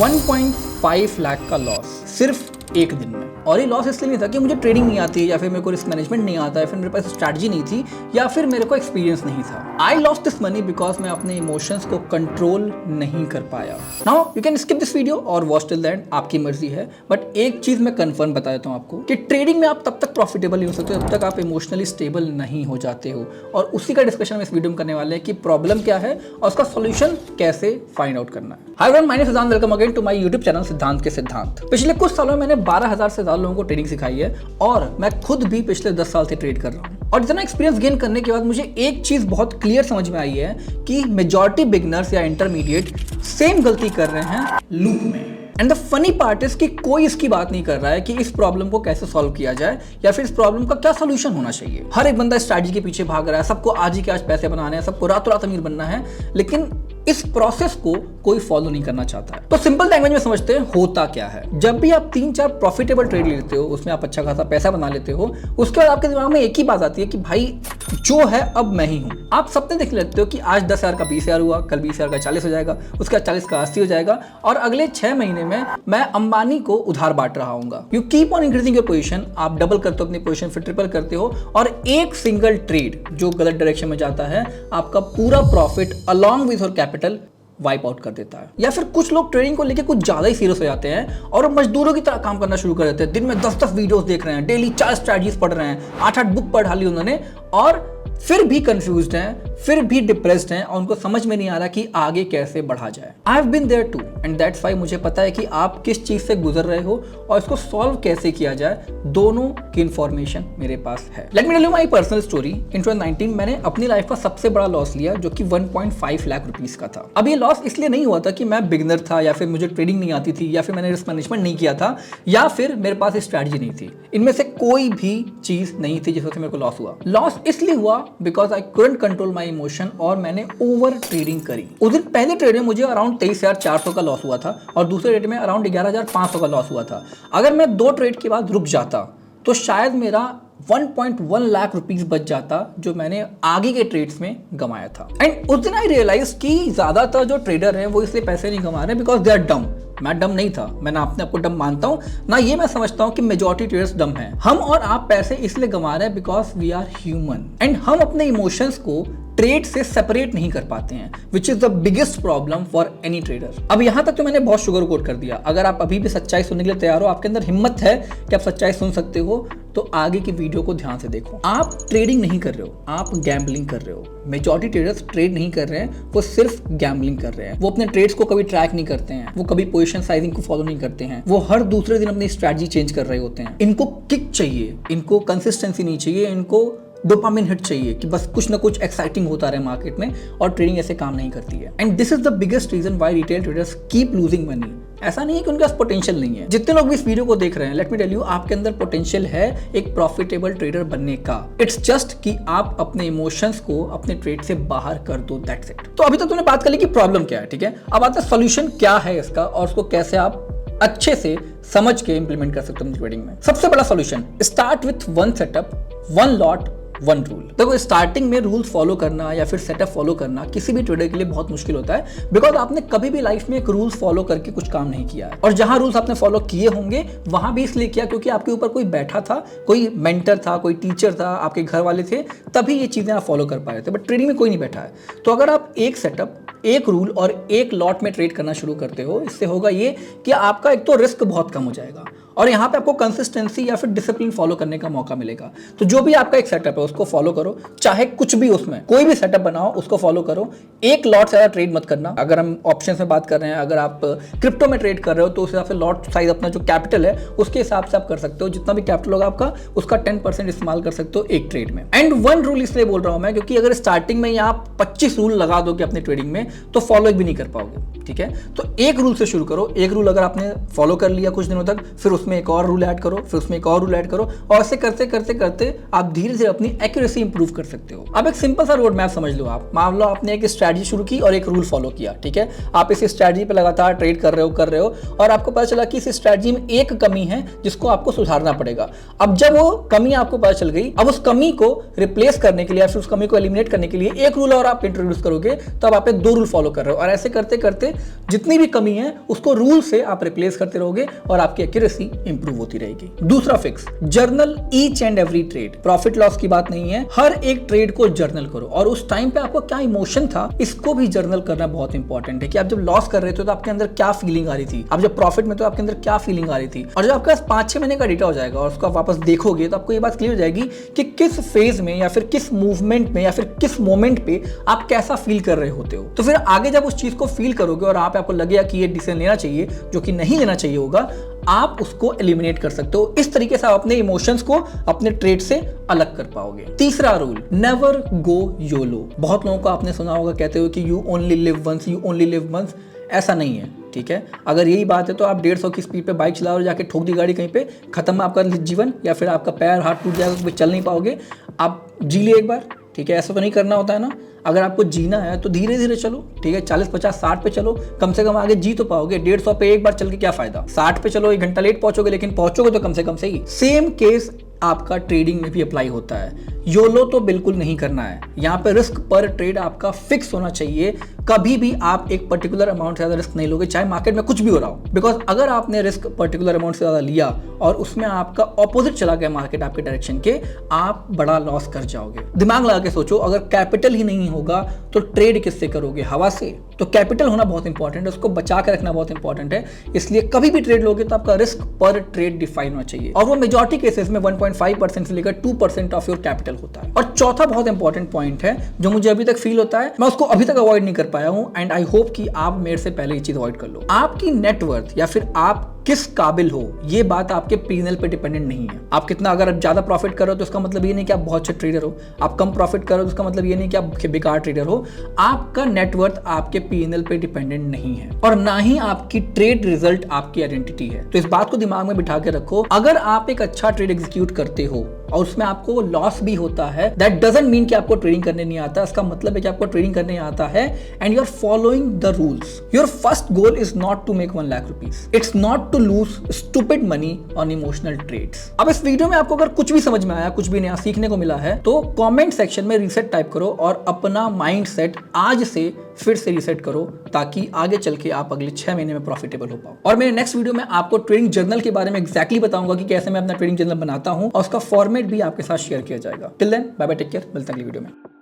1.5 लाख का लॉस सिर्फ एक दिन में। और ये लॉस इसलिए नहीं था कि मुझे ट्रेडिंग नहीं आती या फिर मेरे को रिस्क मैनेजमेंट नहीं आता या फिर मेरे पास स्ट्रैटेजी नहीं थी या फिर मेरे को एक्सपीरियंस नहीं था। I lost this money because मैं अपने इमोशंस को कंट्रोल नहीं कर पाया। Now you can skip this video और वॉच टिल द एंड, आपकी मर्जी है। बट एक चीज मैं कंफर्म बता देता हूँ आपको कि ट्रेडिंग में आप तब तक प्रॉफिटेबल नहीं हो सकते जब तक आप इमोशनली स्टेबल नहीं हो जाते हो। और उसी का डिस्कशन हम इस वीडियो में करने वाले हैं कि प्रॉब्लम क्या है और उसका सोल्यूशन कैसे फाइंड आउट करना है। Hi everyone, my name is Siddhant, welcome again to my YouTube channel Siddhant के सिद्धांत। पिछले कुछ सालों में मैंने 12,000 से ज्यादा लोगों को ट्रेडिंग सिखाई है और मैं खुद भी पिछले 10 साल से ट्रेड कर रहा हूं। और इतना एक्सपीरियंस गेन करने के बाद मुझे एक चीज बहुत क्लियर समझ में आई है कि मेजॉरिटी बिगिनर्स या इंटरमीडिएट सेम गलती कर रहे हैं लूप में। And the funny part is कि कोई इसकी बात नहीं कर रहा है कि इस प्रॉब्लम को कैसे सॉल्व किया जाए या फिर इस प्रॉब्लम का क्या सोल्यूशन होना चाहिए। हर एक बंदा स्ट्रैटेजी के पीछे भाग रहा है, सबको आज ही के आज पैसे बनाने हैं, सबको रातों रात अमीर बनना है, लेकिन इस प्रोसेस को कोई फॉलो नहीं करना चाहता है। तो सिंपल लैंग्वेज में समझते हैं होता क्या है। जब भी आप 3-4 प्रॉफिटेबल ट्रेड लेते हो, उसमें आप अच्छा खासा पैसा बना लेते हो, उसके बाद आपके दिमाग में एक ही बात आती है कि भाई जो है अब मैं ही हूं। आप सपने देख लेते हो कि आज 10,000 का 20,000 हुआ, कल 20,000 का 40 हो जाएगा, उसका 40 का 80 हो जाएगा और अगले 6 महीने में मैं अंबानी को उधार बांट रहा हूंगा। You keep on increasing your position, आप डबल करते हो अपनी पोजीशन, फिर ट्रिपल करते हो और एक सिंगल ट्रेड जो गलत डायरेक्शन में जाता है आपका पूरा profit along with your capital wipe out कर देता है। या फिर कुछ लोग ट्रेडिंग को लेके कुछ ज्यादा ही सीरियस हो जाते हैं और मजदूरों की तरह काम करना शुरू कर देते हैं। दिन में 10-10 वीडियोस देख रहे हैं, डेली 4 स्ट्रैटेजीज पढ़ रहे हैं, 8-8 बुक पढ़ा ली उन्होंने और फिर भी कंफ्यूज्ड हैं, फिर भी डिप्रेस्ड हैं और उनको समझ में नहीं आ रहा कि आगे कैसे बढ़ा जाए। I have been there too and that's why मुझे पता है कि आप किस चीज से गुजर रहे हो और इसको सॉल्व कैसे किया जाए, दोनों की इंफॉर्मेशन मेरे पास है। Let me tell you my personal story. In 2019 मैंने अपनी लाइफ का सबसे बड़ा लॉस लिया जो कि 1.5 लाख रुपीस का था। अब ये लॉस इसलिए नहीं हुआ था कि मैं बिगिनर था या फिर मुझे ट्रेडिंग नहीं आती थी या फिर मैंने रिस्क मैनेजमेंट नहीं किया था या फिर मेरे पास स्ट्रैटेजी नहीं थी। इनमें से कोई भी चीज नहीं थी जिस वजह से मेरे को लॉस हुआ। लॉस इसलिए हुआ because I couldn't control my emotion और मैंने ओवर ट्रेडिंग करी। उस दिन पहले ट्रेड में मुझे अराउंड 23,400 का लॉस हुआ था और दूसरे ट्रेड में अराउंड 11,500 का लॉस हुआ था। अगर मैं 2 ट्रेड के बाद रुक जाता तो शायद मेरा 1.1 लाख रुपीस बच जाता जो मैंने आगे के ट्रेड्स में गंवाया था। एंड उस दिन आई रियलाइज कि ज्यादातर जो ट्रेडर हैं वो इसलिए पैसे नहीं कमा रहे बिकॉज दे आर डम। मैं डम नहीं था, मैं ना अपने आपको डम मानता हूं ना ये मैं समझता हूं कि मेजॉरिटी ट्रेडर्स डम हैं। हम और आप पैसे इसलिए कमा रहे हैं because we are human and हम अपने इमोशंस को ट्रेड से सेपरेट नहीं कर पाते हैं, which is the biggest problem for any trader. अब यहां तक तो मैंने बहुत शुगर कोट कर दिया। अगर आप अभी भी सच्चाई सुनने के लिए तैयार हो, आपके अंदर हिम्मत है कि आप सच्चाई सुन सकते हो, तो आगे की वीडियो को ध्यान से देखो। आप ट्रेडिंग नहीं कर रहे हो, आप गैम्बलिंग कर रहे हो। मेजॉरिटी ट्रेडर्स ट्रेड नहीं कर रहे हैं, वो सिर्फ गैम्बलिंग कर रहे हैं। वो अपने ट्रेड्स को कभी ट्रैक नहीं करते हैं, वो कभी पोजीशन साइजिंग को फॉलो नहीं करते हैं, वो हर दूसरे दिन अपनी स्ट्रैटेजी चेंज कर रहे होते हैं। इनको किक चाहिए, इनको कंसिस्टेंसी नहीं चाहिए, इनको डोपामिन हिट चाहिए कि बस कुछ ना कुछ एक्साइटिंग होता रहे मार्केट में, और ट्रेडिंग ऐसे काम नहीं करती है। And this is the biggest reason why retail traders keep losing money. ऐसा नहीं है कि उनके पास पोटेंशियल नहीं है। जितने लोग भी इस वीडियो को देख रहे हैं, लेट मी टेल यू, आपके अंदर पोटेंशियल है एक प्रॉफिटेबल ट्रेडर बनने का। इट्स जस्ट कि आप अपने इमोशंस को अपने ट्रेड से बाहर कर दो, दैट्स इट। तो अभी तक तुमने बात कर ली कि प्रॉब्लम क्या है, ठीक है। अब आता है सोल्यूशन क्या है इसका और उसको कैसे आप अच्छे से समझ के इंप्लीमेंट कर सकते हो ट्रेडिंग में। सबसे बड़ा solution, start with 1 setup 1 lot 1 rule. देखो, स्टार्टिंग में रूल्स फॉलो करना या फिर सेटअप फॉलो करना किसी भी ट्रेडर के लिए बहुत मुश्किल होता है बिकॉज आपने कभी भी लाइफ में एक रूल्स फॉलो करके कुछ काम नहीं किया है। और जहां रूल्स आपने फॉलो किए होंगे वहां भी इसलिए किया क्योंकि आपके ऊपर कोई बैठा था, कोई मेंटर था, कोई टीचर था, आपके घर वाले थे, तभी ये चीजें आप फॉलो कर पा रहे थे। बट ट्रेडिंग में कोई नहीं बैठा है। तो अगर आप एक सेटअप, एक रूल और एक लॉट में ट्रेड करना शुरू करते हो, इससे होगा ये कि आपका एक तो रिस्क बहुत कम हो जाएगा और यहाँ पे आपको कंसिस्टेंसी या फिर डिसिप्लिन फॉलो करने का मौका मिलेगा। तो जो भी आपका एक सेटअप है उसको फॉलो करो, चाहे कुछ भी उसमें कोई भी सेटअप बनाओ उसको फॉलो करो। एक लॉट से ज़्यादा ट्रेड मत करना। अगर हम ऑप्शन में बात कर रहे हैं, अगर आप क्रिप्टो में ट्रेड कर रहे हो तो उस हिसाब से लॉट साइज अपना जो कैपिटल है उसके हिसाब से आप कर सकते हो। जितना भी कैपिटल होगा आपका उसका 10% इस्तेमाल कर सकते हो एक ट्रेड में। एंड 1 रूल इसलिए बोल रहा हूं मैं क्योंकि अगर स्टार्टिंग में आप 25 रूल लगा दोगे अपनी ट्रेडिंग में तो फॉलो भी नहीं कर पाओगे, ठीक है। तो एक रूल से शुरू करो। एक रूल अगर आपने फॉलो कर लिया कुछ दिनों तक, फिर उसमें एक और रूल ऐड करो, फिर उसमें एक और रूल ऐड करो, और ऐसे करते करते करते आप धीरे धीरे अपनी एक्यूरेसी इंप्रूव कर सकते हो। अब एक सिंपल सा रोड मैप समझ लो। आप मान लो आपने एक स्ट्रैटेजी शुरू की और एक रूल फॉलो किया, ठीक है। आप इस स्ट्रैटेजी पे लगातार ट्रेड कर रहे हो और आपको पता चला कि इस स्ट्रैटेजी में एक कमी है जिसको आपको सुधारना पड़ेगा। अब जब वो कमी आपको पता चल गई, अब उस कमी को रिप्लेस करने के लिए, उस कमी को एलिमिनेट करने के लिए एक रूल और आप इंट्रोड्यूस करोगे, तो अब आप 2 रूल फॉलो कर रहे हो, और ऐसे करते करते जितनी भी कमी है उसको रूल से आप रिप्लेस करते रहोगे और आपकी एक्यूरेसी इंप्रूव होती रहेगी। दूसरा fix, journal each and every trade. Profit loss की बात नहीं है, हर एक ट्रेड को जर्नल करो, और उस टाइम पे आपको क्या इमोशन था इसको भी जर्नल करना बहुत इंपॉर्टेंट है कि आप जब लॉस कर रहे थे तो आपके अंदर क्या फीलिंग आ रही थी, आप जब प्रॉफिट में तो आपके अंदर क्या फीलिंग आ रही थी। और जब आपके पास 5-6 महीने का डेटा हो जाएगा और उसको आप वापस देखोगे तो आपको ये बात क्लियर हो जाएगी कि किस फेज में या फिर किस मूवमेंट में या फिर किस मोमेंट पे आप कैसा फील कर रहे होते हो। तो फिर आगे जब उस चीज को फील करोगे और आपको लगेगा कि ये डिसीजन लेना चाहिए जो कि नहीं लेना चाहिए होगा, आप उसको एलिमिनेट कर सकते हो। इस तरीके से आप अपने इमोशंस को अपने ट्रेड से अलग कर पाओगे। तीसरा रूल, नेवर गो योलो। बहुत लोगों को आपने सुना होगा कहते हुए कि you only live once, you only live once. ऐसा नहीं है, ठीक है। अगर यही बात है तो आप 150 की स्पीड पे बाइक चलाओ और जाके ठोक दी गाड़ी कहीं पे, खत्म आपका जीवन, या फिर आपका पैर हाथ टूट जाएगा, चल नहीं पाओगे। आप जी लिए एक बार, ठीक है। ऐसा तो नहीं करना होता है ना। अगर आपको जीना है तो धीरे धीरे चलो, ठीक है। 40, 50, 60 पे चलो, कम से कम आगे जी तो पाओगे। 150 पे एक बार चल के क्या फायदा। 60 पे चलो, 1 घंटा लेट पहुंचोगे, लेकिन पहुंचोगे तो कम से कम सही। सेम केस आपका ट्रेडिंग में भी अप्लाई होता है। योलो तो बिल्कुल नहीं करना है। यहाँ पे रिस्क पर ट्रेड आपका फिक्स होना चाहिए। कभी भी आप एक पर्टिकुलर अमाउंट से ज्यादा रिस्क नहीं लोगे, चाहे मार्केट में कुछ भी हो रहा हो। बिकॉज अगर आपने रिस्क पर्टिकुलर अमाउंट से ज्यादा लिया और उसमें आपका ऑपोजिट चला गया मार्केट आपके डायरेक्शन के, आप बड़ा लॉस कर जाओगे। दिमाग लगा के सोचो, अगर कैपिटल ही नहीं होगा तो ट्रेड किससे करोगे? हवा से। तो कैपिटल होना बहुत इंपॉर्टेंट है, उसको बचा के रखना बहुत इंपॉर्टेंट है। इसलिए कभी भी ट्रेड लोगे तो आपका रिस्क पर ट्रेड डिफाइन होना चाहिए, और वो मेजॉरिटी केसेस में 1.5% से लेकर 2% ऑफ योर कैपिटल होता है। और चौथा बहुत इंपॉर्टेंट पॉइंट है जो मुझे अभी तक फील होता है, मैं उसको अभी तक अवॉइड नहीं कर पाया हूं, एंड आई होप कि आप मेरे से पहले ये चीज अवॉइड कर लो। आपकी नेटवर्थ या फिर आप किस काबिल हो, ये बात आपके P&L पे डिपेंडेंट नहीं है। आप कितना, अगर आप ज्यादा प्रॉफिट करो तो उसका मतलब ये नहीं कि आप बहुत अच्छे ट्रेडर हो। आप कम प्रॉफिट करो तो उसका मतलब ये नहीं कि आप बेकार ट्रेडर हो। आपका नेटवर्थ आपके P&L पे डिपेंडेंट नहीं है, और ना ही आपकी ट्रेड रिजल्ट आपकी आइडेंटिटी है। तो इस बात को दिमाग में बिठा के रखो। अगर आप एक अच्छा ट्रेड एग्जीक्यूट करते हो और उसमें आपको लॉस भी होता है, दैट डजंट मीन कि आपको ट्रेडिंग करने नहीं आता। इसका मतलब है कि आपको ट्रेडिंग करने आता है and you are following the rules. Your first goal is not to make 1 lakh rupees, it's not to lose stupid money on emotional trades. अब इस वीडियो में आपको अगर कुछ भी समझ में आया, कुछ भी नया सीखने को मिला है, तो कमेंट सेक्शन में रीसेट टाइप करो और अपना माइंडसेट आज से फिर से रीसेट करो, ताकि आगे चल के आप अगले 6 महीने में प्रॉफिटेबल हो पाओ। और मेरे नेक्स्ट वीडियो में आपको ट्रेडिंग जर्नल के बारे में एक्जैक्टली बताऊंगा कि कैसे मैं अपना ट्रेडिंग जर्नल बनाता हूं, और उसका फॉर्मेट भी आपके साथ शेयर किया जाएगा। Till then bye bye, take care, मिलते हैं अगली वीडियो में।